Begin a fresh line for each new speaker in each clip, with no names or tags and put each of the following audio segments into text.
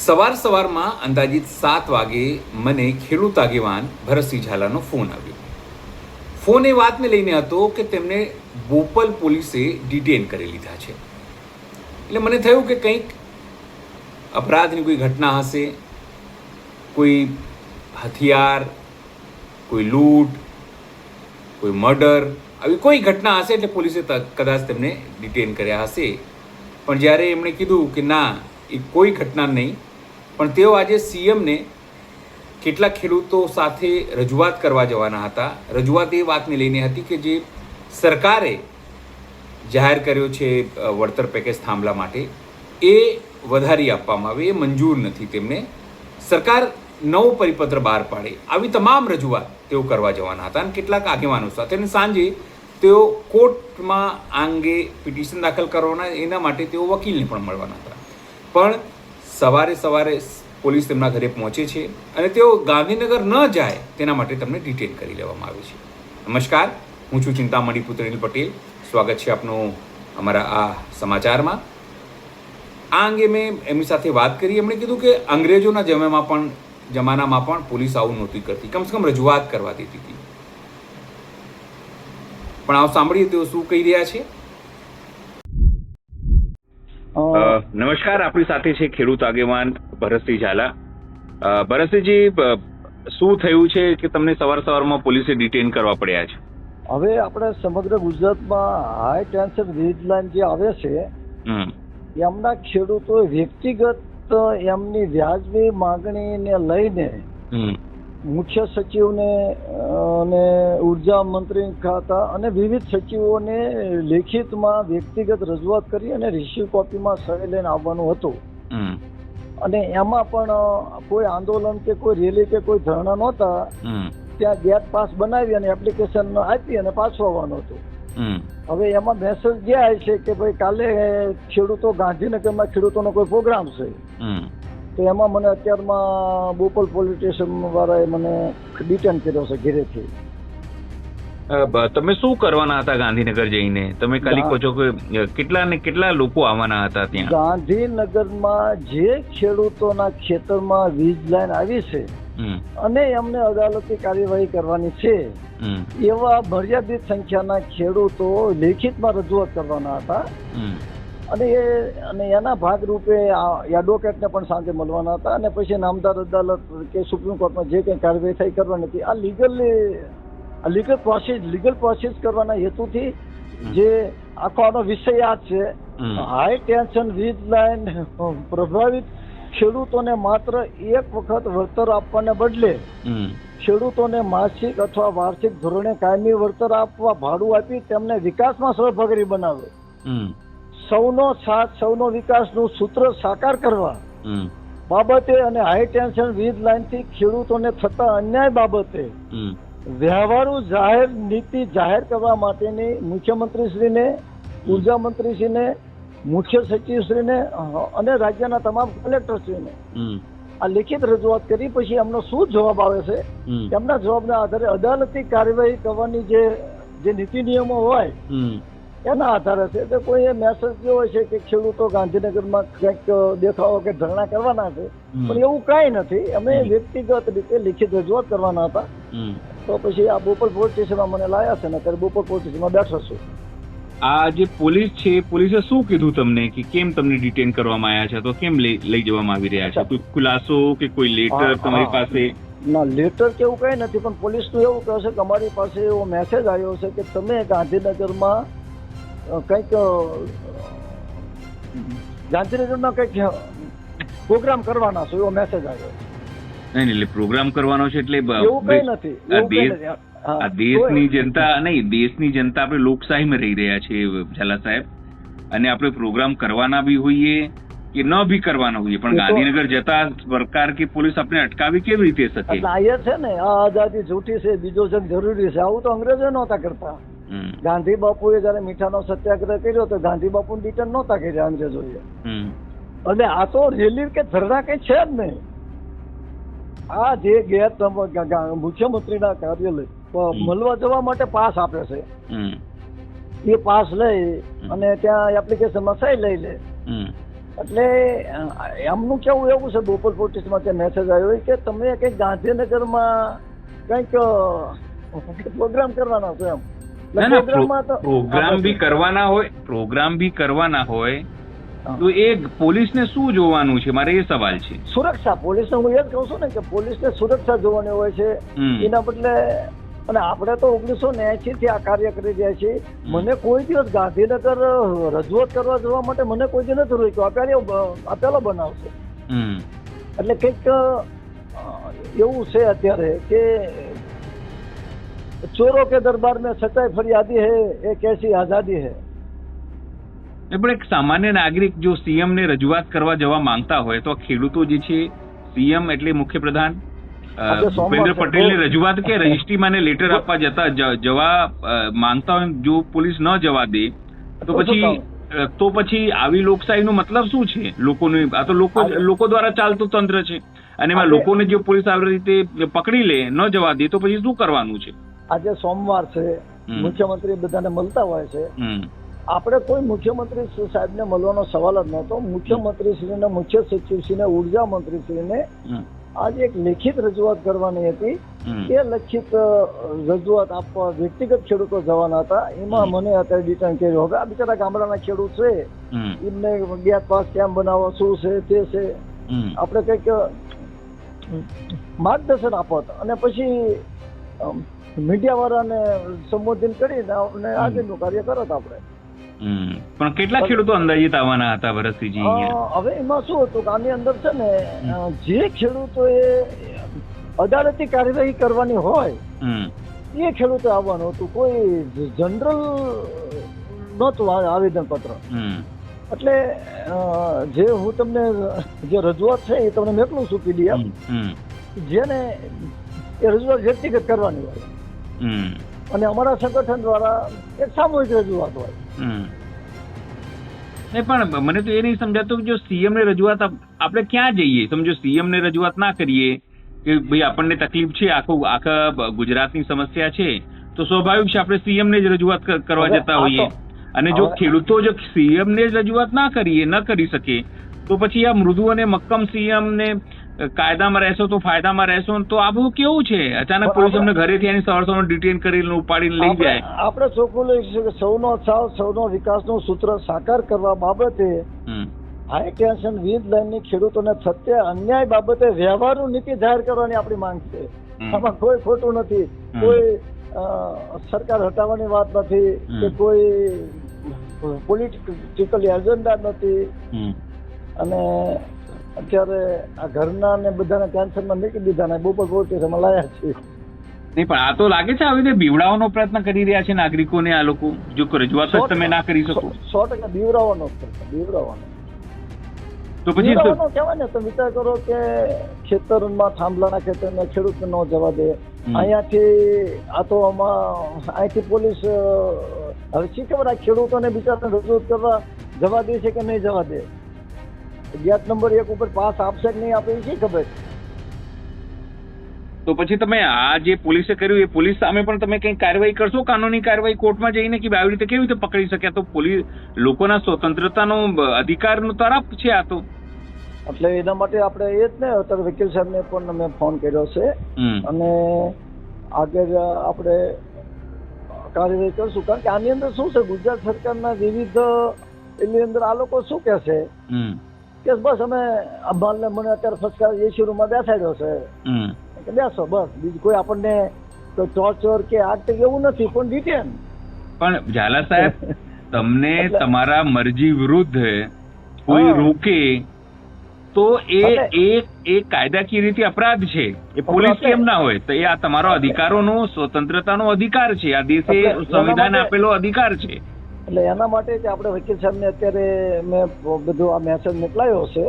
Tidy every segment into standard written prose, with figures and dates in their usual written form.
સવારમાં અંદાજિત 7 વાગે મને ખેડૂત આગેવાન ભરતસિંહ ઝાલાનો ફોન આવ્યો. ફોન એ વાતને લઈને હતો કે તેમને બોપલ પોલીસે ડિટેન કરી લીધા છે. એટલે મને થયું કે કંઈક અપરાધની કોઈ ઘટના હશે, કોઈ હથિયાર, કોઈ લૂંટ, કોઈ મર્ડર, આવી કોઈ ઘટના હશે એટલે પોલીસે કદાચ તેમને ડિટેન કર્યા હશે. પણ જ્યારે એમણે કીધું કે ના, એ કોઈ ઘટના નહીં, પણ તેઓ આજે સીએમને કેટલાક ખેડૂતો સાથે રજૂઆત કરવા જવાના હતા. રજૂઆત એ વાતને લઈને હતી કે જે સરકારે જાહેર કર્યો છે વળતર પેકેજ થાંભલા માટે, એ વધારી આપવામાં આવે, એ મંજૂર નથી તેમને. સરકાર નવો પરિપત્ર બહાર પાડે, આવી તમામ રજૂઆત તેઓ કરવા જવાના હતા અને કેટલાક આગેવાનો સાથે. અને સાંજે તેઓ કોર્ટમાં આ અંગે પિટિશન દાખલ કરવાના, એના માટે તેઓ વકીલને પણ મળવાના હતા. પણ સવારે પોલીસ તેમના ઘરે પહોંચે છે અને તેઓ ગાંધીનગર ન જાય તેના માટે તેમને ડિટેન કરી લેવામાં આવે છે. નમસ્કાર, હું છું ચિંતામણી પુત્ર અનિલ પટેલ. સ્વાગત છે આપનું અમારા આ સમાચારમાં. આ અંગે મેં એમની સાથે વાત કરી. એમણે કીધું કે અંગ્રેજોના જમાનામાં પણ પોલીસ આવું નહોતી કરતી, કમસે કમ રજૂઆત કરવા દેતી હતી. પણ આવો સાંભળીએ તેઓ શું કહી રહ્યા છે. નમસ્કાર, આપણી સાથે છે ખેડૂત આગેવાન ભરતસિંહ ઝાલા. ભરતસિંહજી, શું થયું છે કે તમને સવારમાં પોલીસે ડિટેન કરવા પડ્યા છે?
હવે આપણે સમગ્ર ગુજરાતમાં હાઈ ટેન્શન વીજ લાઈન જે આવે છે એમના ખેડૂતો વ્યક્તિગત એમની વ્યાજબી માંગણીને લઈને મુખ્ય સચિવને અને ઉર્જા મંત્રી ખાતા અને વિવિધ સચિવોને લેખિતમાં વ્યક્તિગત રજૂઆત કરી અને રિસીવ કોપીમાં સહી લઈને આવવાનું હતું. અને એમાં પણ કોઈ આંદોલન કે કોઈ રેલી કે કોઈ ધરણા નહોતા. ત્યાં ગેટ પાસ બનાવી અને એપ્લિકેશન આપી અને પાછું આવવાનું હતું. હવે એમાં મેસેજ જે આવે છે કે ભાઈ કાલે ખેડૂતો ગાંધીનગરમાં ખેડૂતોનો કોઈ પ્રોગ્રામ છે, તો એમાં મને અત્યારમાં બોપલ પોલીસ સ્ટેશન વાળાએ મને ડિટેન કર્યો છે ઘરેથી.
તમે શું કરવાના હતા ગાંધીનગર જઈને? તમે ખાલી કહો છો કે કેટલા લોકો આવવાના હતા ત્યાં?
ગાંધીનગરમાં જે ખેડૂતોના ખેતરમાં વીજ લાઈન આવી છે અને એમને અદાલતી કાર્યવાહી કરવાની છે એવા મર્યાદિત સંખ્યાના ખેડૂતો લેખિતમાં રજૂઆત કરવાના હતા. અને એના ભાગરૂપે એડવોકેટને પણ સાંજે મળવાના હતા અને પછી નામદાર અદાલત કે સુપ્રીમ કોર્ટમાં જે કંઈ કાર્યવાહી થઈ કરવાની હતી, આ લીગલ પ્રોસેસ કરવાના હેતુથી જે આખો વિષય આ છે. હાઈ ટેન્શન વીજ લાઈન પ્રભાવિત ખેડૂતોને માત્ર એક વખત વળતર આપવાને બદલે ખેડૂતોને માસિક અથવા વાર્ષિક ધોરણે કાયમી વળતર આપવા, ભાડું આપી તેમને વિકાસમાં સહભાગી બનાવે, સૌનો સાથ સૌનો વિકાસનું સૂત્ર સાકાર કરવા બાબતે અને હાઈ ટેન્શન વીજ લાઈનથી ખેડૂતોને થતા અન્યાય બાબતે વ્યવહારુ જાહેર નીતિ જાહેર કરવા માટેની મુખ્યમંત્રીશ્રીને, ઉર્જા મંત્રીશ્રીને, મુખ્ય સચિવશ્રીને અને રાજ્યના તમામ કલેક્ટરશ્રીને આ લેખિત રજૂઆત કરી. પછી એમનો શું જવાબ આવે છે, એમના જવાબના આધારે અદાલતી કાર્યવાહી કરવાની જે નીતિ નિયમો હોય એના આધારે છે. તો કોઈ મેસેજ જે હોય છે કે ખેડૂતો ગાંધીનગરમાં કંઈક દેખાવો કે ધરણા કરવાના છે, પણ એવું કાંઈ નથી. અમે વ્યક્તિગત રીતે લેખિત રજૂઆત કરવાના હતા. તો પછી આ બોપલ પોલીસ સ્ટેશનમાં મને લાયા છે ને અત્યારે બોપલ પોલીસ સ્ટેશનમાં બેઠો છું.
આ જે પોલીસ છે, પોલીસે શું કીધું તમને કે કેમ તમને ડિટેન કરવામાં આવ્યા છે, તો કેમ લઈ જવામાં આવી રહ્યા છે? કોઈ ખુલાસો કે કોઈ લેટર તમારી પાસે?
ના, લેટર કે એવું કઈ નથી, પણ પોલીસનું એવું કહે છે કે અમારી પાસે એવો મેસેજ આવ્યો છે કે તમે ગાંધીનગરમાં કંઈક પ્રોગ્રામ કરવાના છો, એવો મેસેજ આવ્યો.
નહીં, એટલે પ્રોગ્રામ કરવાનો છે એટલે
એવું કઈ નથી.
આ દેશની જનતા નહીં, દેશની જનતા આપણે લોકશાહીમાં રહી રહ્યા છીએ ઝાલા સાહેબ, અને આપણે પ્રોગ્રામ કરવાના બી હોઈએ કે ન બી કરવાના હોઈએ, પણ ગાંધીનગર જતા સરકાર કે પોલીસ આપણે અટકાવી કેવી રીતે શકે?
આ છે ને, આ આઝાદી જૂઠી છે, બીજો જંગ જરૂરી છે, આવું તો અંગ્રેજો નહોતા કરતા. ગાંધી બાપુએ જયારે મીઠાનો સત્યાગ્રહ કર્યો તો ગાંધી બાપુ રિટર્ન નહોતા કર્યા અંગ્રેજોએ. અને આ તો રેલી કે ધરણા કઈ છે જ નહીં. આ જે ગેટ મુખ્યમંત્રીના કાર્યાલય મળવા જવા માટે પાસ આપે છે, એ પાસ લઈ અને ત્યાં એપ્લિકેશનમાં સહી લઈ લે એટલે એમનું કેવું એવું છે, બોપલ પોલીસમાં ત્યાં મેસેજ આવ્યો કે તમે કંઈક ગાંધીનગરમાં કંઈક પ્રોગ્રામ કરવાના છો એમ.
ના ના, પ્રોગ્રામ બી કરવાના હોય તો એ પોલીસને શું જોવાનું છે, મારે એ સવાલ છે.
સુરક્ષા પોલીસને હું એ જ કહું છું ને કે પોલીસને સુરક્ષા જોવાની હોય છે. એના બદલે અને આપણે તો 1980 થી આ કાર્ય કરી રહ્યા છીએ. મને કોઈ દિવસ ગાંધીનગર રજૂઆત કરવા જવા માટે મને કોઈ દિવસ નથી રોક્યો. આ પહેલો બનાવ છે. એટલે કંઈક એવું છે અત્યારે કે ચોરો કે દરબાર में सच्चाई फरियादी है ये कैसी आजादी है.
પણ એક સામાન્ય નાગરિક જો સીએમ ને રજૂઆત કરવા જવા માંગતા હોય તો ખેડૂતો જે છે સીએમ એટલે મુખ્યપ્રધાન ભૂપેન્દ્ર પટેલ ની રજૂઆત કે રજિસ્ટ્રીમાં લેટર આપવા જવા માંગતા હોય, જો પોલીસ ન જવા દે તો પછી આવી લોકશાહીનો મતલબ શું છે? લોકોને આ તો લોકો દ્વારા ચાલતું તંત્ર છે અને એમાં લોકોને જો પોલીસ આવી રીતે પકડી લે, ન જવા દે તો પછી શું કરવાનું છે?
આજે સોમવાર છે, મુખ્યમંત્રી બધાને મળતા હોય છે. આપણે કોઈ મુખ્યમંત્રી સાહેબને મળવાનો સવાલ જ નહોતો. મુખ્યમંત્રીશ્રીને, મુખ્ય સચિવશ્રીને, ઉર્જા મંત્રીશ્રીને આજે એક લેખિત રજૂઆત કરવાની હતી. એ લેખિત રજૂઆત આપવા વ્યક્તિગત ખેડૂતો જવાના હતા. એમાં મને અત્યારે ડિટેન કર્યો. હવે આ બિચારા ગામડાના ખેડૂત છે, એમને ગેસ પાસ કેમ બનાવવા, શું છે તે છે, આપણે કંઈક માર્ગદર્શન આપત અને પછી મીડિયા વાળાને સંબોધન કરીને આગળનું કાર્ય કરત આપણે.
પણ કેટલા ખેડૂતો અંદાજિત આવવાના હતા ભરતસિંહજી?
હવે એમાં શું હતું કે આની અંદર છે ને જે ખેડૂતોએ અદાલતી કાર્યવાહી કરવાની હોય એ ખેડૂતો આવવાનું હતું. કોઈ જનરલ નહોતું આવેદન પત્ર. એટલે જે હું તમને જે રજૂઆત છે એ તમને મેકલું છું પીડીએફ, જેને એ રજૂઆત વ્યક્તિગત કરવાની હોય અને અમારા સંગઠન દ્વારા એક સામૂહિક રજૂઆત હોય.
પણ મને તો એ નહીં સમજાતું જો સીએમ ને રજૂઆત આપણે ક્યાં જઈએ? સમજો સીએમ ને રજૂઆત ના કરીએ કે ભાઈ આપણને તકલીફ છે, આખા ગુજરાતની સમસ્યા છે, તો સ્વાભાવિક છે આપણે સીએમ ને જ રજૂઆત કરવા જતા હોઈએ. અને જો ખેડૂતો જો સીએમ ને જ રજૂઆત ન કરી શકે તો પછી આ મૃદુ અને મક્કમ સીએમ ને કાયદામાં રહેશો તો ફાયદામાં રહેશો, તો આ બધું કેવું છે? અચાનક પોલીસ અમને ઘરેથી એની સવાર ડિટેન કરીને ઉપાડીને લઈ જાય.
આપણે ચોખ્ખું લઈશું કે સૌનો સાથ, સૌનો વિકાસનું સૂત્ર સાકાર કરવા બાબતે હાઈ ટેન્શન વીજ લાઈનની ખેડૂતોને થતે અન્યાય બાબતે વ્યવહારુ નીતિ જાહેર કરવાની આપણી માંગ છે. આમાં કોઈ ખોટું નથી, કોઈ સરકાર હટાવવાની વાત નથી કે કોઈ પોલિટિકલ એજન્ડા નથી. અને અત્યારે આ ઘરના ને બધાને ટેન્શનમાં મૂકી દીધા ને બોપલ પોલીસમાં લાયા છે.
નહીં પણ આ તો લાગે છે આવી રીતે બીવડાવવાનો પ્રયત્ન કરી રહ્યા છે નાગરિકોને આ લોકો. જો રજૂઆત જ તમે ના કરી શકો
100% બીવડાવવાનો તો પછી કહેવાય ને. તો વિચાર કરો કે ખેતરમાં થાંભલાના ખેતરમાં ખેડૂતને ન જવા દે. અહીંયાથી આ તો અહીંથી પોલીસ હવે શી ખબર આ ખેડૂતોને બિચારાને રજૂઆત કરવા જવા દે છે કે નહીં જવા દે? ગેટ નંબર 1 ઉપર પાસ આપશે કે નહીં આપે એ શી ખબર?
તો પછી તમે આ જે પોલીસે કર્યું એ પોલીસ સામે પણ તમે કઈ કાર્યવાહી કરશો, કાનૂની કાર્યવાહી કોર્ટમાં જઈને કે આવી રીતે કેવી રીતે પકડી શક્યા? તો પોલીસ લોકોના સ્વતંત્રતાનો અધિકારનો તરફ છે આ તો. એટલે
એના માટે આપણે એ જ ને અત્યારે વકીલ સાહેબને પણ મેં ફોન કર્યો છે અને આગળ આપણે કાર્યવાહી કરશું. કારણ કે આની અંદર શું છે, ગુજરાત સરકારના વિવિધ એની અંદર આ લોકો શું કે છે કે બસ અમે માલને મને અત્યારે ફસકા એસી રૂમમાં બેસાડ્યો છે, બેસો બસ, બીજું કોઈ આપણને ટોર્ચર કે આગ એવું નથી, પણ ડિટેન.
પણ ઝાલા સાહેબ, તમને તમારા મરજી વિરુદ્ધ કોઈ રોકે તો એ કાયદાકીય રીતે અપરાધ છે. એ પોલીસ કેમ ના હોય? તો એ આ તમારો અધિકારોનો, સ્વતંત્રતાનો અધિકાર છે, આ દેશે સંવિધાને આપેલો અધિકાર છે.
એટલે એના માટે જ આપણે વકીલ સાહેબને અત્યારે મેં બધું આ મેસેજ મોકલાયો છે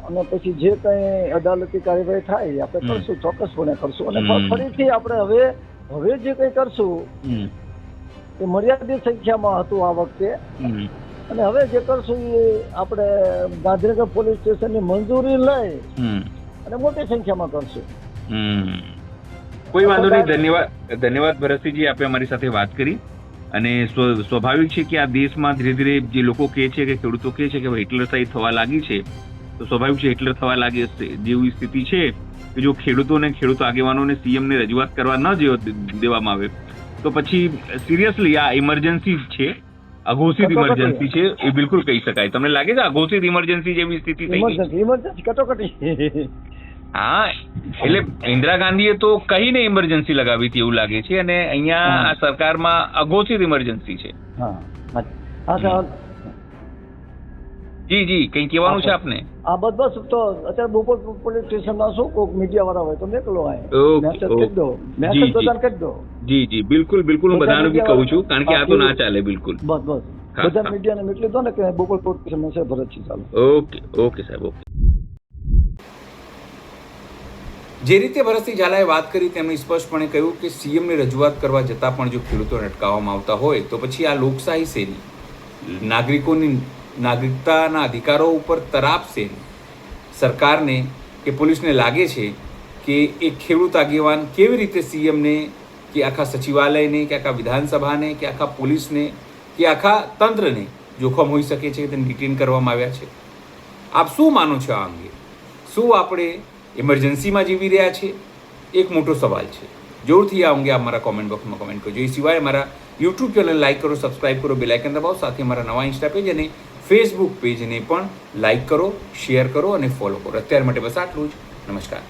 અને પછી જે કંઈ અદાલતી કાર્યવાહી થાય આપણે કરશું, ચોક્કસપણે કરશું. અને ફરીથી આપણે હવે જે કંઈ કરશું એ મર્યાદિત સંખ્યામાં હતું આ વખતે, અને હવે જે કરશું એ આપણે ગાંધીનગર પોલીસ સ્ટેશનની મંજૂરી લઈ અને મોટી સંખ્યામાં કરશું.
કોઈ વાંધો નહીં. ધન્યવાદ ભરતસિંહજી, આપે અમારી સાથે વાત કરી. અને સ્વાભાવિક છે કે આ દેશમાં ધીરે ધીરે જે લોકો કહે છે કે ખેડૂતો કહે છે કે હિટલરશાહી થવા લાગી છે, તો સ્વાભાવિક છે હિટલર થવા લાગે જેવી સ્થિતિ છે કે જો ખેડૂતોને ખેડૂત આગેવાનોને સીએમને રજૂઆત કરવા ન દેવામાં આવે તો પછી સિરિયસલી આ ઇમરજન્સી છે, અઘોષિત ઇમરજન્સી છે એ બિલકુલ કહી શકાય. તમને લાગે છે અઘોષિત ઇમરજન્સી જેવી સ્થિતિ થઈ ગઈ?
ઇમરજન્સી કટોકટી.
હા, એટલે ઇન્દિરા ગાંધીએ તો કહીને ઇમરજન્સી લગાવી હતી એવું લાગે છે, અને અહીંયા આ સરકારમાં અઘોષિત ઇમરજન્સી છે. જી જી, કઈ કહેવાનું છે આપને?
હા, બસ તો અત્યારે બોપલ પોલીસ સ્ટેશનમાં શું કોઈક મીડિયા વાળા હોય તો મેકલો મેસેજ કરી દો, મેસેજ બધાને કરી દો.
જી જી, બિલકુલ બિલકુલ, હું બધાને બી કહું છું, કારણ કે આ તો ના ચાલે બિલકુલ.
બસ બધા મીડિયાને મોકલી દો ને કે બોપલ પોલીસ સ્ટેશન મેસેજ ભરત છે. ચાલો,
ઓકે ઓકે સાહેબ, ઓકે.
જે રીતે ભરતસિંહ ઝાલાએ વાત કરી તેમણે સ્પષ્ટપણે કહ્યું કે સીએમને રજૂઆત કરવા જતાં પણ જો ખેડૂતોને અટકાવવામાં આવતા હોય તો પછી આ લોકશાહી શેની, નાગરિકોની નાગરિકતાના અધિકારો ઉપર તરાપ શેની સરકારને કે પોલીસને લાગે છે કે એક ખેડૂત આગેવાન કેવી રીતે સીએમને કે આખા સચિવાલયને કે આખા વિધાનસભાને કે આખા પોલીસને કે આખા તંત્રને જોખમ હોઈ શકે છે કે તેને ડિટેન કરવામાં આવ્યા છે. આપ શું માનો છો આ અંગે? શું આપણે ઇમરજન્સીમાં જીવી રહ્યા છે? એક મોટો સવાલ છે. જરૂરથી આ અંગે આપ મારા કોમેન્ટ બોક્સમાં કોમેન્ટ કરજો. એ સિવાય મારા યુટ્યુબ ચેનલ લાઈક કરો, સબસ્ક્રાઈબ કરો, બેલ આઇકન દબાવો, સાથે મારા નવા ઇન્સ્ટા પેજ અને ફેસબુક પેજને પણ લાઈક કરો, શેર કરો અને ફોલો કરો. અત્યાર માટે બસ આટલું જ. નમસ્કાર.